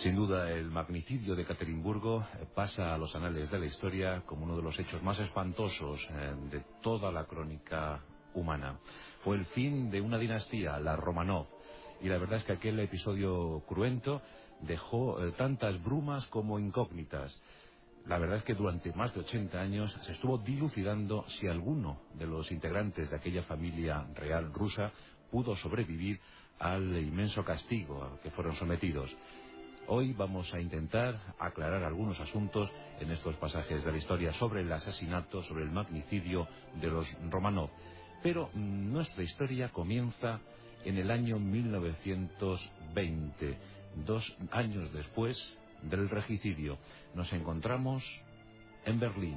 Sin duda, el magnicidio de Ekaterimburgo pasa a los anales de la historia como uno de los hechos más espantosos de toda la crónica humana. Fue el fin de una dinastía, la Romanov, y la verdad es que aquel episodio cruento dejó tantas brumas como incógnitas. La verdad es que durante más de 80 años se estuvo dilucidando si alguno de los integrantes de aquella familia real rusa pudo sobrevivir al inmenso castigo al que fueron sometidos. Hoy vamos a intentar aclarar algunos asuntos en estos pasajes de la historia sobre el asesinato, sobre el magnicidio de los Romanov. Pero nuestra historia comienza en el año 1920, 2 años después del regicidio. Nos encontramos en Berlín.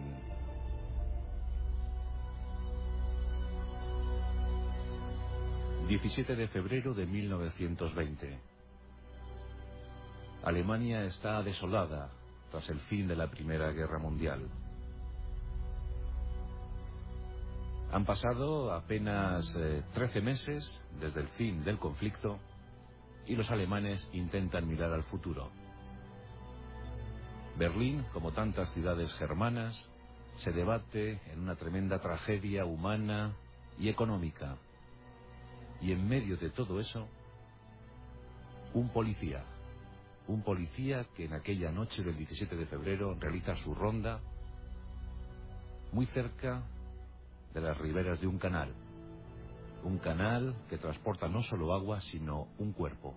...17 de febrero de 1920... Alemania está desolada tras el fin de la Primera Guerra Mundial. Han pasado apenas 13 meses desde el fin del conflicto y los alemanes intentan mirar al futuro. Berlín, como tantas ciudades germanas, se debate en una tremenda tragedia humana y económica. Y en medio de todo eso, un policía que en aquella noche del 17 de febrero realiza su ronda muy cerca de las riberas de un canal que transporta no solo agua sino un cuerpo.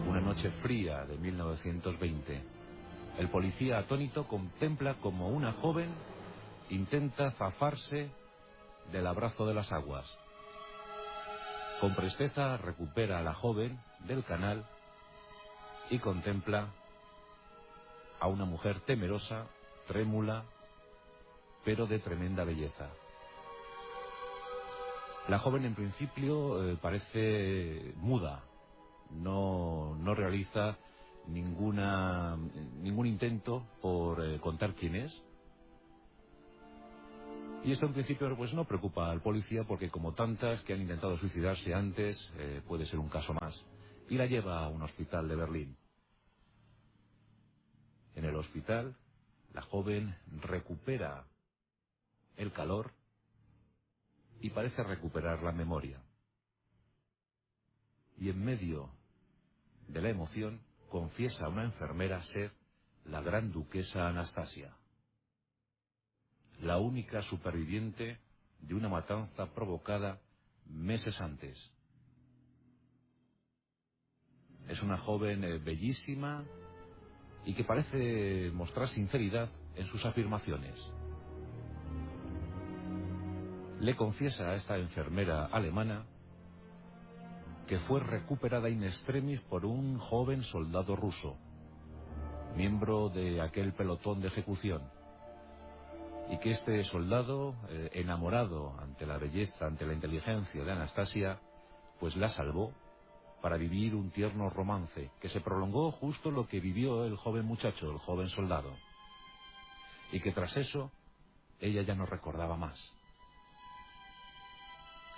Una noche fría de 1920, el policía atónito contempla como una joven intenta zafarse del abrazo de las aguas. Con presteza recupera a la joven del canal y contempla a una mujer temerosa, trémula, pero de tremenda belleza. La joven en principio parece muda, no realiza ningún intento por contar quién es. Y esto en principio pues no preocupa al policía porque, como tantas que han intentado suicidarse antes, puede ser un caso más. Y la lleva a un hospital de Berlín. En el hospital, la joven recupera el calor y parece recuperar la memoria. Y en medio de la emoción confiesa a una enfermera ser la gran duquesa Anastasia, la única superviviente de una matanza provocada meses antes. Es una joven bellísima y que parece mostrar sinceridad en sus afirmaciones. Le confiesa a esta enfermera alemana que fue recuperada in extremis por un joven soldado ruso, miembro de aquel pelotón de ejecución, y que este soldado, enamorado ante la belleza, ante la inteligencia de Anastasia, pues la salvó para vivir un tierno romance que se prolongó justo lo que vivió el joven muchacho, el joven soldado, y que tras eso ella ya no recordaba más.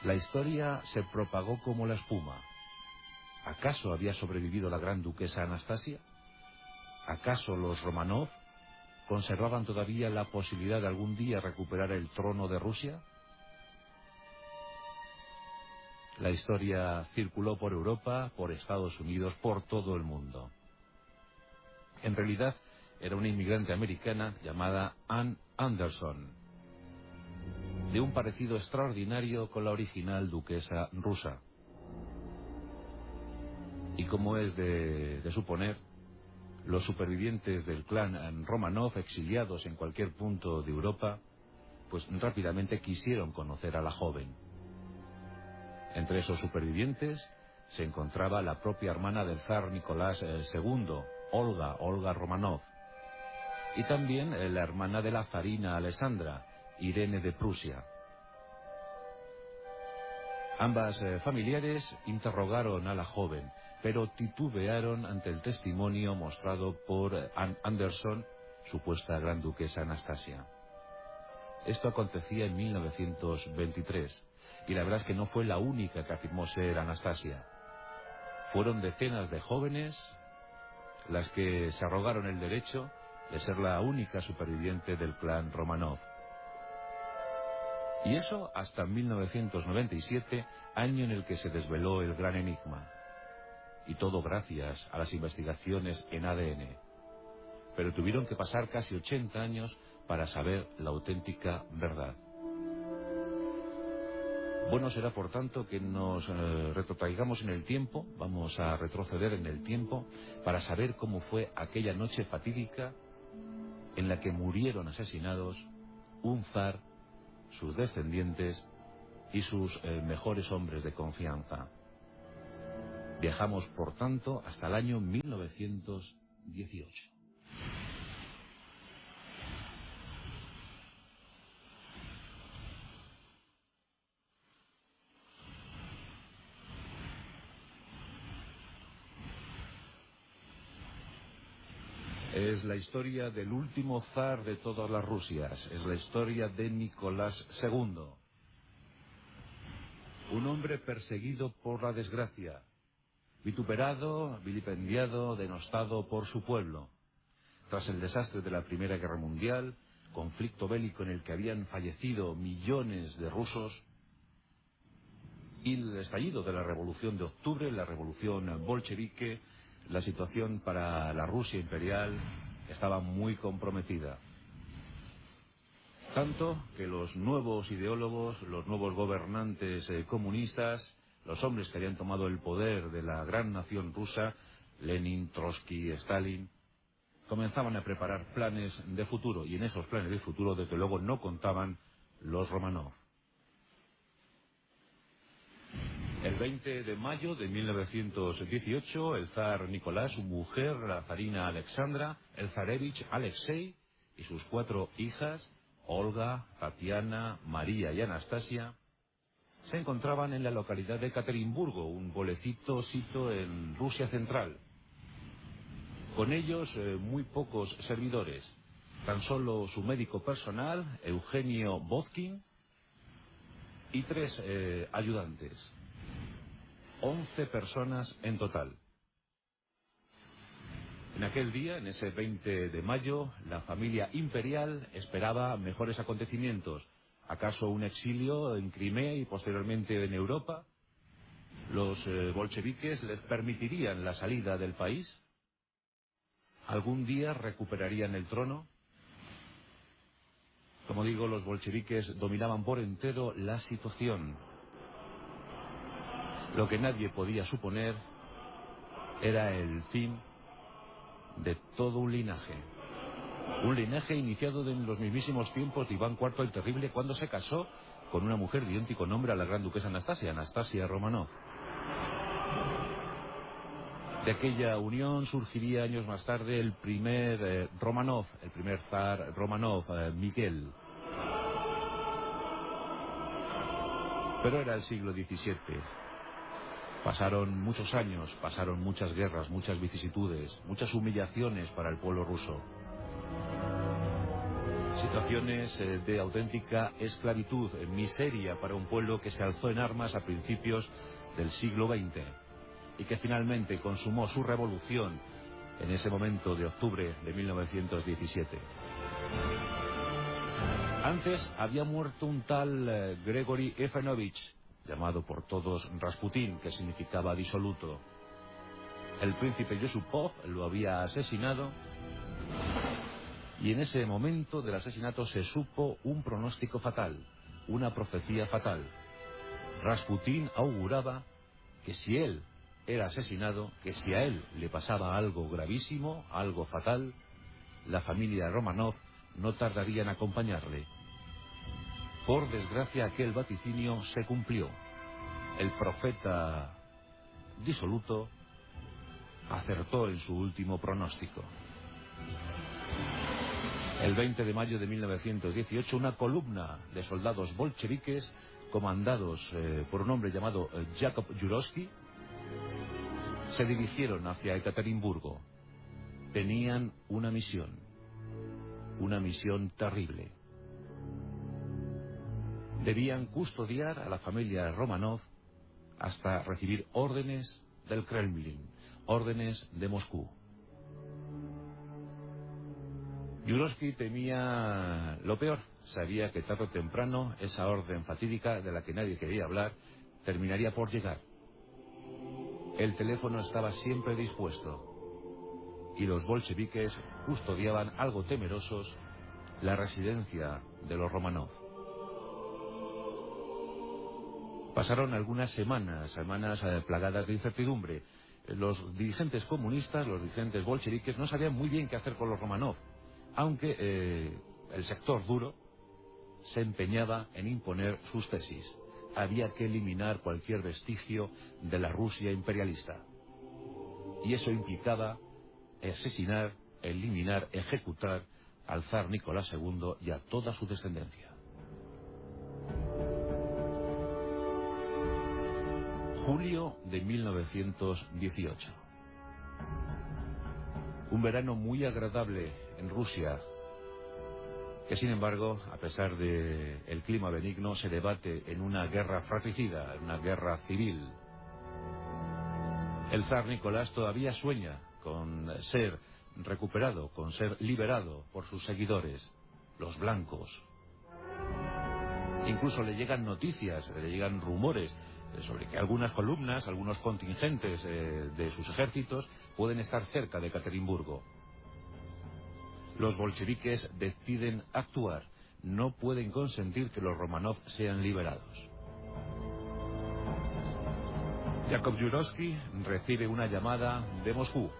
La historia se propagó como la espuma. ¿Acaso había sobrevivido la gran duquesa Anastasia? ¿Acaso los Romanov conservaban todavía la posibilidad de algún día recuperar el trono de Rusia? La historia circuló por Europa, por Estados Unidos, por todo el mundo. En realidad, era una inmigrante americana llamada Anne Anderson, de un parecido extraordinario con la original duquesa rusa. Y como es de suponer, los supervivientes del clan Romanov, exiliados en cualquier punto de Europa, pues rápidamente quisieron conocer a la joven. Entre esos supervivientes se encontraba la propia hermana del zar Nicolás II, Olga Romanov, y también la hermana de la zarina Alessandra, Irene de Prusia. Ambas familiares interrogaron a la joven, pero titubearon ante el testimonio mostrado por Anne Anderson, supuesta gran duquesa Anastasia. Esto acontecía en 1923, y la verdad es que no fue la única que afirmó ser Anastasia. Fueron decenas de jóvenes las que se arrogaron el derecho de ser la única superviviente del clan Románov. Y eso hasta 1997, año en el que se desveló el gran enigma. Y todo gracias a las investigaciones en ADN. Pero tuvieron que pasar casi 80 años para saber la auténtica verdad. Bueno, será por tanto que nos retrotraigamos en el tiempo, vamos a retroceder en el tiempo para saber cómo fue aquella noche fatídica en la que murieron asesinados un zar, sus descendientes y sus mejores hombres de confianza. Viajamos, por tanto, hasta el año 1918. Es la historia del último zar de todas las Rusias, es la historia de Nicolás II. Un hombre perseguido por la desgracia, vituperado, vilipendiado, denostado por su pueblo. Tras el desastre de la Primera Guerra Mundial, conflicto bélico en el que habían fallecido millones de rusos, y el estallido de la Revolución de Octubre, la Revolución bolchevique, la situación para la Rusia imperial estaba muy comprometida. Tanto que los nuevos ideólogos, los nuevos gobernantes comunistas, los hombres que habían tomado el poder de la gran nación rusa, Lenin, Trotsky, Stalin, comenzaban a preparar planes de futuro, y en esos planes de futuro desde luego no contaban los Románov. El 20 de mayo de 1918, el zar Nicolás, su mujer, la zarina Alexandra, el zarevich Alexei y sus 4 hijas, Olga, Tatiana, María y Anastasia, se encontraban en la localidad de Ekaterimburgo, un pueblecito sito en Rusia central. Con ellos muy pocos servidores, tan solo su médico personal, Eugenio Vodkin, y 3 ayudantes. 11 personas en total. En aquel día, en ese 20 de mayo, la familia imperial esperaba mejores acontecimientos. ¿Acaso un exilio en Crimea y posteriormente en Europa? ¿Los bolcheviques les permitirían la salida del país? ¿Algún día recuperarían el trono? Como digo, los bolcheviques dominaban por entero la situación. Lo que nadie podía suponer era el fin de todo un linaje. Un linaje iniciado en los mismísimos tiempos de Iván IV el Terrible, cuando se casó con una mujer de idéntico nombre a la gran duquesa Anastasia, Anastasia Románov. De aquella unión surgiría años más tarde el primer Románov, el primer zar Románov, Miguel. Pero era el siglo XVII. Pasaron muchos años, pasaron muchas guerras, muchas vicisitudes, muchas humillaciones para el pueblo ruso. Situaciones de auténtica esclavitud, miseria para un pueblo que se alzó en armas a principios del siglo XX y que finalmente consumó su revolución en ese momento de octubre de 1917. Antes había muerto un tal Grigori Efanovich, llamado por todos Rasputín, que significaba disoluto. El príncipe Yusupov lo había asesinado, y en ese momento del asesinato se supo un pronóstico fatal, una profecía fatal. Rasputín auguraba que si él era asesinado, que si a él le pasaba algo gravísimo, algo fatal, la familia Románov no tardaría en acompañarle. Por desgracia, aquel vaticinio se cumplió. El profeta disoluto acertó en su último pronóstico. El 20 de mayo de 1918, una columna de soldados bolcheviques, comandados por un hombre llamado Yakov Yurovsky, se dirigieron hacia Ekaterimburgo. Tenían una misión terrible. Debían custodiar a la familia Románov hasta recibir órdenes del Kremlin, órdenes de Moscú. Yurovsky temía lo peor. Sabía que tarde o temprano esa orden fatídica de la que nadie quería hablar terminaría por llegar. El teléfono estaba siempre dispuesto y los bolcheviques custodiaban algo temerosos la residencia de los Romanov. Pasaron algunas semanas plagadas de incertidumbre. Los dirigentes comunistas, los dirigentes bolcheviques no sabían muy bien qué hacer con los Romanov, aunque el sector duro se empeñaba en imponer sus tesis. Había que eliminar cualquier vestigio de la Rusia imperialista. Y eso implicaba asesinar, eliminar, ejecutar al zar Nicolás II y a toda su descendencia. Julio de 1918. Un verano muy agradable en Rusia, que sin embargo, a pesar del clima benigno, se debate en una guerra fratricida, en una guerra civil. El zar Nicolás todavía sueña con ser recuperado, con ser liberado por sus seguidores, los blancos. Incluso le llegan noticias, le llegan rumores sobre que algunas columnas, algunos contingentes de sus ejércitos pueden estar cerca de Ekaterimburgo. Los bolcheviques deciden actuar. No pueden consentir que los Romanov sean liberados. Yakov Yurovsky recibe una llamada de Moscú.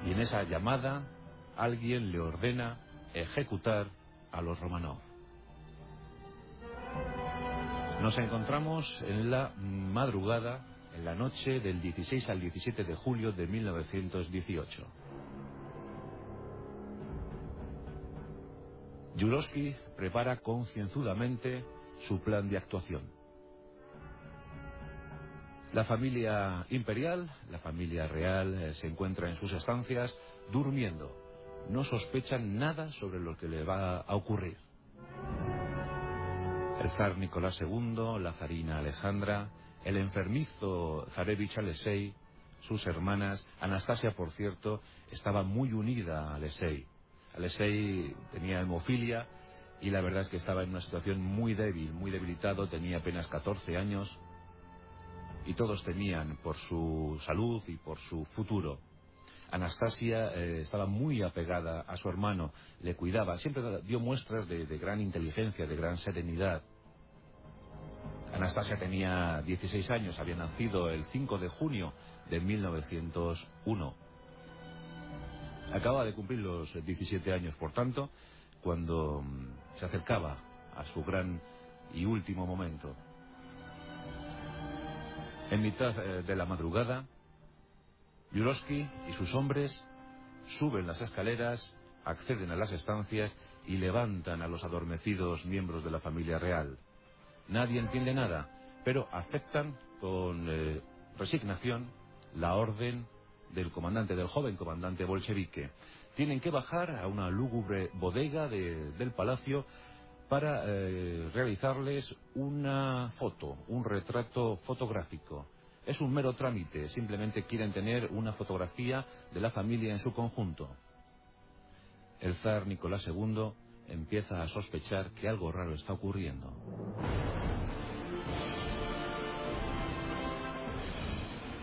Y en esa llamada alguien le ordena ejecutar a los Romanov. Nos encontramos en la madrugada, en la noche del 16 al 17 de julio de 1918. Yurovsky prepara concienzudamente su plan de actuación. La familia imperial, la familia real, se encuentra en sus estancias durmiendo. No sospechan nada sobre lo que le va a ocurrir. El zar Nicolás II, la zarina Alejandra, el enfermizo zarevich Alexei, sus hermanas. Anastasia, por cierto, estaba muy unida a Alexei. Alexei tenía hemofilia y la verdad es que estaba en una situación muy débil, muy debilitado, tenía apenas 14 años y todos temían por su salud y por su futuro. Anastasia estaba muy apegada a su hermano, le cuidaba, siempre dio muestras de gran inteligencia, de gran serenidad. Anastasia tenía 16 años, había nacido el 5 de junio de 1901. Acaba de cumplir los 17 años, por tanto, cuando se acercaba a su gran y último momento. En mitad de la madrugada, Yurovsky y sus hombres suben las escaleras, acceden a las estancias y levantan a los adormecidos miembros de la familia real. Nadie entiende nada, pero aceptan con resignación la orden del joven comandante bolchevique. Tienen que bajar a una lúgubre bodega del palacio para realizarles una foto, un retrato fotográfico. Es un mero trámite, simplemente quieren tener una fotografía de la familia en su conjunto. El zar Nicolás II empieza a sospechar que algo raro está ocurriendo.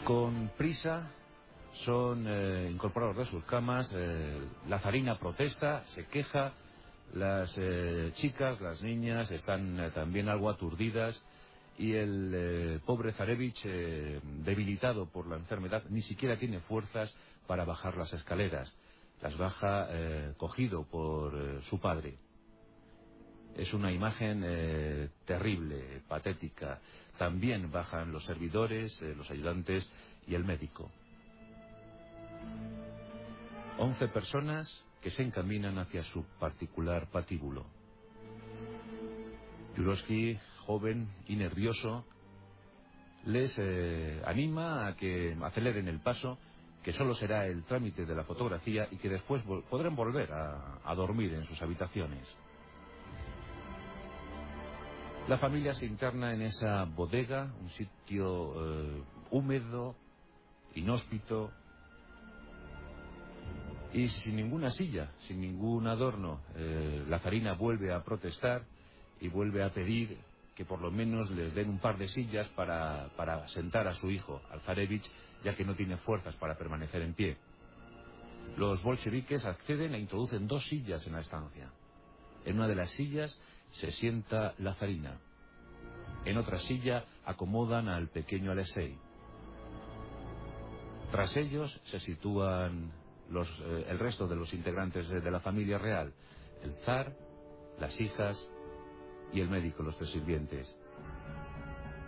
Con prisa son incorporados de sus camas, la zarina protesta, se queja, las chicas, las niñas están también algo aturdidas y el pobre zarevich, debilitado por la enfermedad, ni siquiera tiene fuerzas para bajar las escaleras. Las baja cogido por su padre. Es una imagen terrible, patética. También bajan los servidores, los ayudantes y el médico. 11 personas que se encaminan hacia su particular patíbulo. Yurovsky, joven y nervioso, les anima a que aceleren el paso, que solo será el trámite de la fotografía y que después podrán volver a dormir en sus habitaciones. La familia se interna en esa bodega, un sitio húmedo, inhóspito y sin ninguna silla, sin ningún adorno. La zarina vuelve a protestar y vuelve a pedir que por lo menos les den un par de sillas para sentar a su hijo, al zarevich, ya que no tiene fuerzas para permanecer en pie. Los bolcheviques acceden e introducen 2 sillas en la estancia. En una de las sillas se sienta la zarina. En otra silla acomodan al pequeño Alexei. Tras ellos se sitúan el resto de los integrantes de la familia real, el zar, las hijas y el médico, los 3 sirvientes.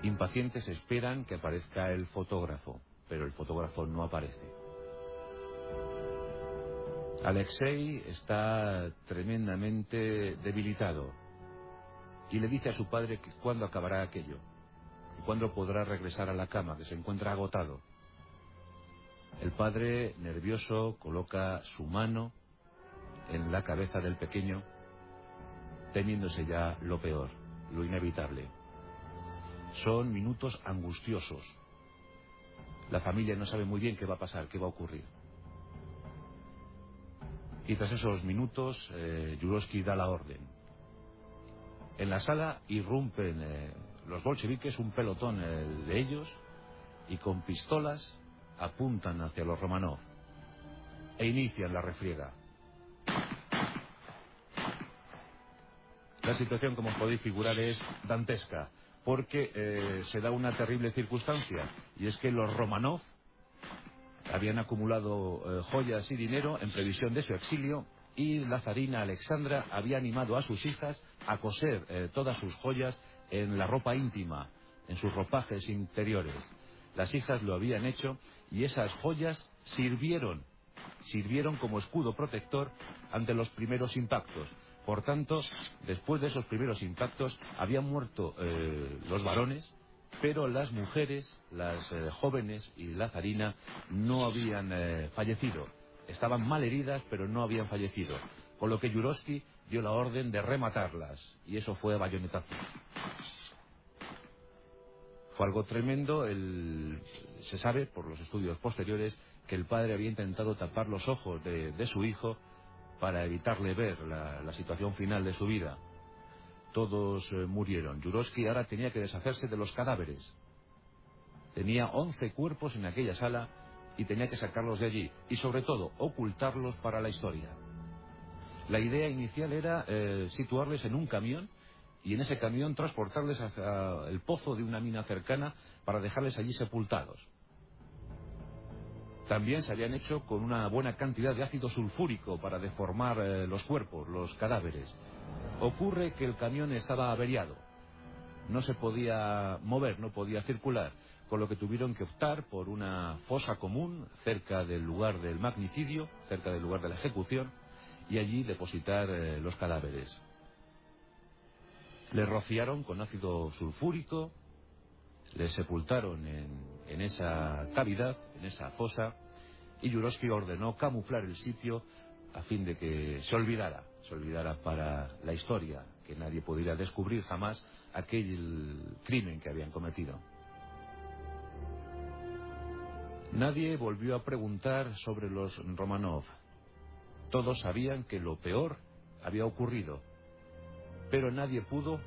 Impacientes esperan que aparezca el fotógrafo, pero el fotógrafo no aparece. Alexei está tremendamente debilitado y le dice a su padre que cuándo acabará aquello, que cuándo podrá regresar a la cama, que se encuentra agotado. El padre, nervioso, coloca su mano en la cabeza del pequeño, temiéndose ya lo peor, lo inevitable. Son minutos angustiosos. La familia no sabe muy bien qué va a pasar, qué va a ocurrir. Y tras esos minutos, Yurovsky da la orden. En la sala irrumpen los bolcheviques, un pelotón de ellos, y con pistolas apuntan hacia los Romanov e inician la refriega. La situación, como os podéis figurar, es dantesca, porque se da una terrible circunstancia, y es que los Romanov habían acumulado joyas y dinero en previsión de su exilio, y la zarina Alexandra había animado a sus hijas a coser todas sus joyas en la ropa íntima, en sus ropajes interiores. Las hijas lo habían hecho y esas joyas sirvieron como escudo protector ante los primeros impactos. Por tanto, después de esos primeros impactos habían muerto los varones, pero las mujeres, las jóvenes y la zarina no habían fallecido. Estaban mal heridas, pero no habían fallecido. Con lo que Yurovsky dio la orden de rematarlas, y eso fue a bayonetazo. Fue algo tremendo. Se sabe, por los estudios posteriores, que el padre había intentado tapar los ojos de su hijo para evitarle ver la situación final de su vida. Todos murieron. Yurovsky ahora tenía que deshacerse de los cadáveres. Tenía 11 cuerpos en aquella sala y tenía que sacarlos de allí. Y sobre todo, ocultarlos para la historia. La idea inicial era situarles en un camión y en ese camión transportarles hasta el pozo de una mina cercana para dejarles allí sepultados. También se habían hecho con una buena cantidad de ácido sulfúrico para deformar los cuerpos, los cadáveres. Ocurre que el camión estaba averiado, no se podía mover, no podía circular, con lo que tuvieron que optar por una fosa común cerca del lugar del magnicidio, cerca del lugar de la ejecución, y allí depositar los cadáveres. Les rociaron con ácido sulfúrico, les sepultaron en esa cavidad, en esa fosa, y Yurovsky ordenó camuflar el sitio a fin de que se olvidara para la historia, que nadie pudiera descubrir jamás aquel crimen que habían cometido. Nadie volvió a preguntar sobre los Romanov. Todos sabían que lo peor había ocurrido, pero nadie pudo,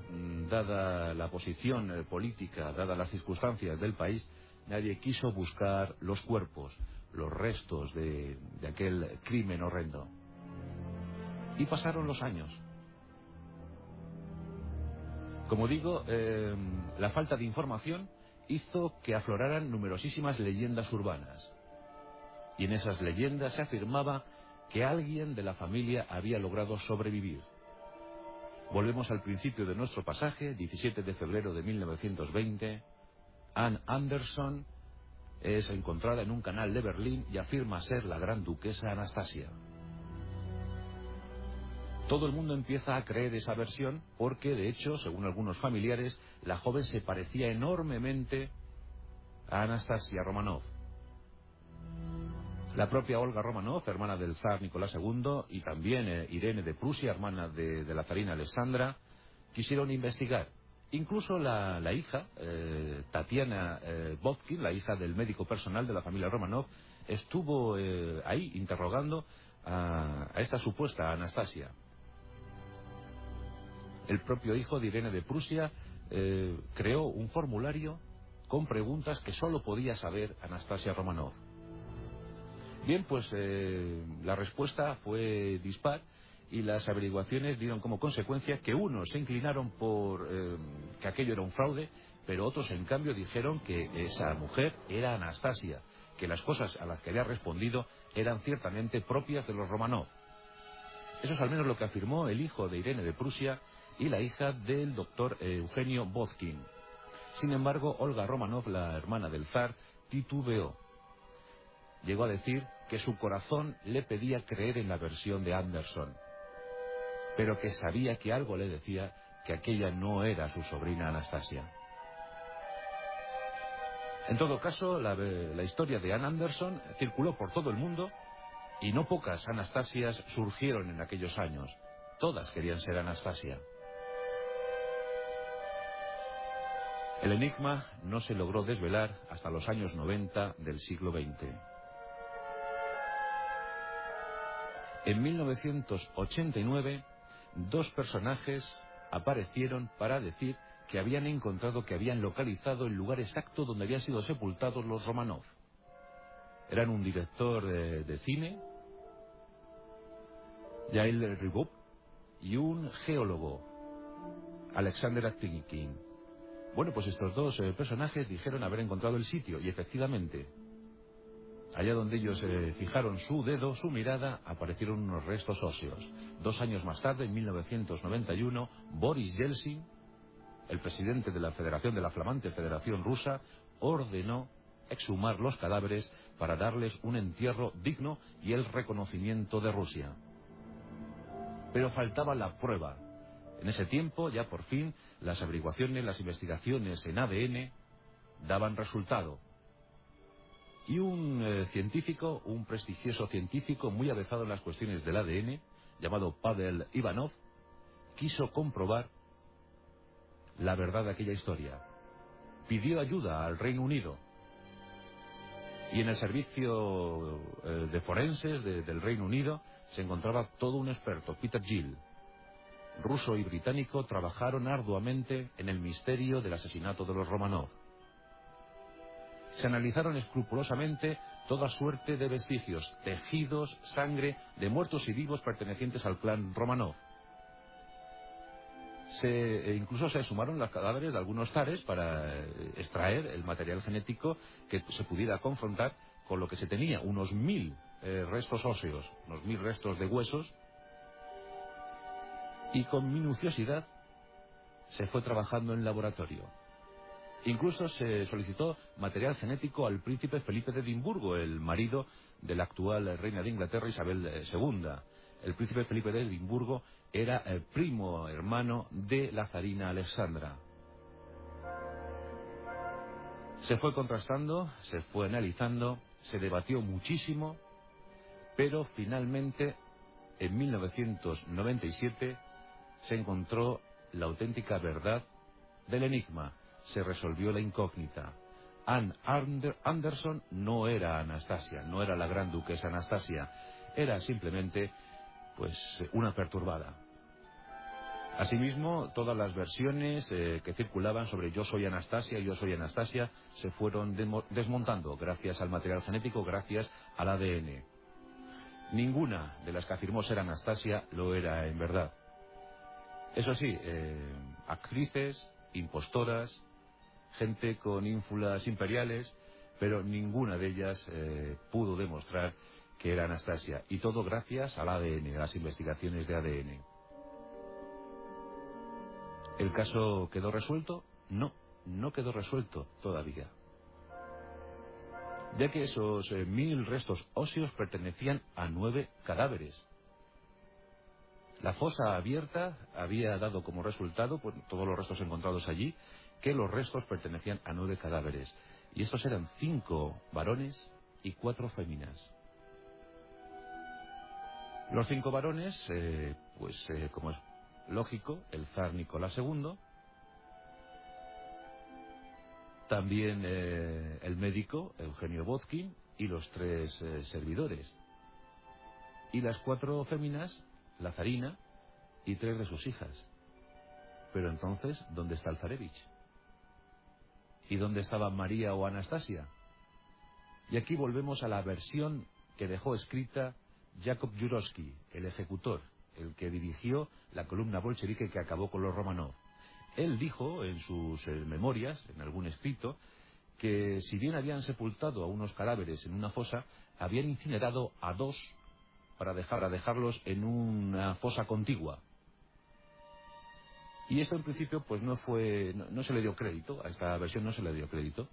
dada la posición política, dadas las circunstancias del país, nadie quiso buscar los cuerpos, los restos de aquel crimen horrendo. Y pasaron los años. Como digo, la falta de información hizo que afloraran numerosísimas leyendas urbanas. Y en esas leyendas se afirmaba que alguien de la familia había logrado sobrevivir. Volvemos al principio de nuestro pasaje, 17 de febrero de 1920. Anne Anderson es encontrada en un canal de Berlín y afirma ser la gran duquesa Anastasia. Todo el mundo empieza a creer esa versión porque, de hecho, según algunos familiares, la joven se parecía enormemente a Anastasia Romanov. La propia Olga Romanov, hermana del zar Nicolás II, y también Irene de Prusia, hermana de la zarina Alexandra, quisieron investigar Incluso la hija, Tatiana Botkin, la hija del médico personal de la familia Romanov, estuvo ahí interrogando a esta supuesta Anastasia. El propio hijo de Irene de Prusia creó un formulario con preguntas que solo podía saber Anastasia Romanov. Bien, pues la respuesta fue dispar y las averiguaciones dieron como consecuencia que unos se inclinaron por que aquello era un fraude, pero otros en cambio dijeron que esa mujer era Anastasia, que las cosas a las que había respondido eran ciertamente propias de los Romanov. Eso es al menos lo que afirmó el hijo de Irene de Prusia y la hija del doctor Eugenio Botkin. Sin embargo, Olga Romanov, la hermana del zar, titubeó. Llegó a decir que su corazón le pedía creer en la versión de Anderson, pero que sabía que algo le decía que aquella no era su sobrina Anastasia. En todo caso, la historia de Anne Anderson circuló por todo el mundo y no pocas Anastasias surgieron en aquellos años. Todas querían ser Anastasia. El enigma no se logró desvelar hasta los años 90 del siglo XX. En 1989, dos personajes aparecieron para decir que habían encontrado, que habían localizado el lugar exacto donde habían sido sepultados los Romanov. Eran un director de cine, Yael Ribov, y un geólogo, Alexander Aktinkin. Bueno, pues estos dos personajes dijeron haber encontrado el sitio, y efectivamente, allá donde ellos fijaron su dedo, su mirada, aparecieron unos restos óseos. 2 años más tarde, en 1991, Boris Yeltsin, el presidente de la Federación, de la flamante Federación Rusa, ordenó exhumar los cadáveres para darles un entierro digno y el reconocimiento de Rusia. Pero faltaba la prueba. En ese tiempo, ya por fin, las averiguaciones, las investigaciones en ADN daban resultado. Y un científico, un prestigioso científico muy avezado en las cuestiones del ADN, llamado Pavel Ivanov, quiso comprobar la verdad de aquella historia. Pidió ayuda al Reino Unido. Y en el servicio de forenses del Reino Unido se encontraba todo un experto, Peter Gill. Ruso y británico trabajaron arduamente en el misterio del asesinato de los Romanov. Se analizaron escrupulosamente toda suerte de vestigios, tejidos, sangre, de muertos y vivos pertenecientes al clan Romanov. Incluso se exhumaron los cadáveres de algunos zares para extraer el material genético que se pudiera confrontar con lo que se tenía, unos 1000 restos óseos, unos 1000 restos de huesos, y con minuciosidad se fue trabajando en laboratorio. Incluso se solicitó material genético al príncipe Felipe de Edimburgo, el marido de la actual reina de Inglaterra, Isabel II. El príncipe Felipe de Edimburgo era el primo hermano de la zarina Alexandra. Se fue contrastando, se fue analizando, se debatió muchísimo, pero finalmente, en 1997, se encontró la auténtica verdad del enigma. Se resolvió la incógnita. Anne Anderson no era Anastasia, no era la gran duquesa Anastasia, era simplemente, pues, una perturbada. Asimismo, todas las versiones que circulaban sobre yo soy Anastasia, se fueron desmontando gracias al material genético, gracias al ADN. Ninguna de las que afirmó ser Anastasia lo era en verdad. Eso sí, actrices, impostoras, gente con ínfulas imperiales, pero ninguna de ellas pudo demostrar que era Anastasia. Y todo gracias al ADN, a las investigaciones de ADN. ¿El caso quedó resuelto? No, no quedó resuelto todavía. Ya que esos 1000 restos óseos pertenecían a 9 cadáveres. La fosa abierta había dado como resultado, por todos los restos encontrados allí, que los restos pertenecían a 9 cadáveres. Y estos eran 5 varones y 4 féminas. Los 5 varones, como es lógico, el zar Nicolás II, también el médico Eugenio Bozkin y los 3 servidores. Y las 4 féminas, la zarina y 3 de sus hijas. Pero entonces, ¿dónde está el zarevich? ¿Y dónde estaba María o Anastasia? Y aquí volvemos a la versión que dejó escrita Jakub Juroski, el ejecutor, el que dirigió la columna bolchevique que acabó con los Romanov. Él dijo en sus memorias, en algún escrito, que si bien habían sepultado a unos cadáveres en una fosa, habían incinerado a 2 para dejarlos en una fosa contigua. Y esto en principio pues no se le dio crédito, a esta versión no se le dio crédito.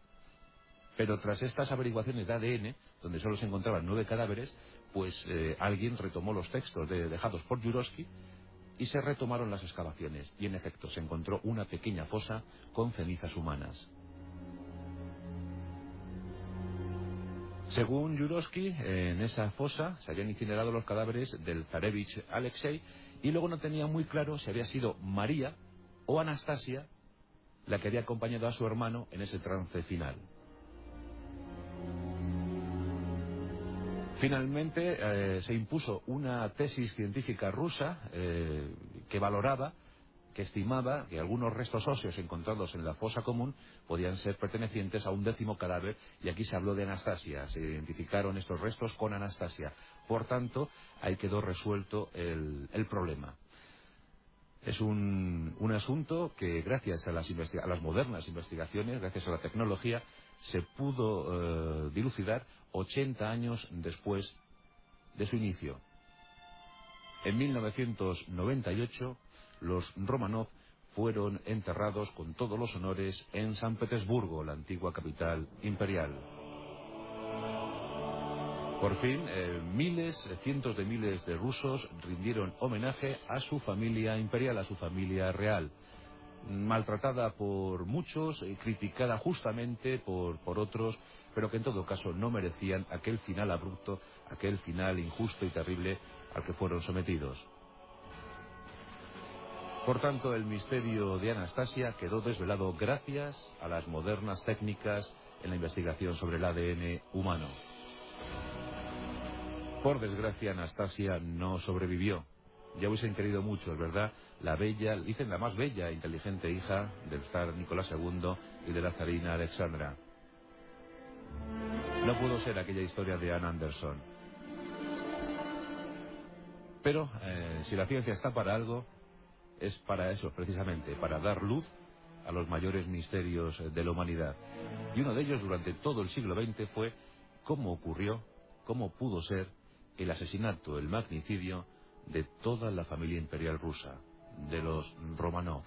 Pero tras estas averiguaciones de ADN, donde solo se encontraban 9 cadáveres, pues alguien retomó los textos dejados por Juroski y se retomaron las excavaciones. Y en efecto, se encontró una pequeña fosa con cenizas humanas. Según Juroski, en esa fosa se habían incinerado los cadáveres del zarevich Alexei y luego no tenía muy claro si había sido María o Anastasia la que había acompañado a su hermano en ese trance final. Finalmente se impuso una tesis científica rusa que estimaba que algunos restos óseos encontrados en la fosa común podían ser pertenecientes a un 10º cadáver, y aquí se habló de Anastasia, se identificaron estos restos con Anastasia. Por tanto, ahí quedó resuelto el problema. Es un asunto que gracias a las modernas investigaciones, gracias a la tecnología, se pudo dilucidar 80 años después de su inicio. En 1998, los Romanov fueron enterrados con todos los honores en San Petersburgo, la antigua capital imperial. Por fin, cientos de miles de rusos rindieron homenaje a su familia imperial, a su familia real, maltratada por muchos, criticada justamente por otros, pero que en todo caso no merecían aquel final abrupto, aquel final injusto y terrible al que fueron sometidos. Por tanto, el misterio de Anastasia quedó desvelado gracias a las modernas técnicas en la investigación sobre el ADN humano. Por desgracia, Anastasia no sobrevivió. Ya hubiesen querido mucho, es verdad, la bella, dicen la más bella e inteligente hija del zar Nicolás II y de la zarina Alexandra. No pudo ser aquella historia de Anne Anderson. Pero si la ciencia está para algo, es para eso, precisamente, para dar luz a los mayores misterios de la humanidad. Y uno de ellos durante todo el siglo XX fue cómo ocurrió, cómo pudo ser el asesinato, el magnicidio de toda la familia imperial rusa, de los Romanov.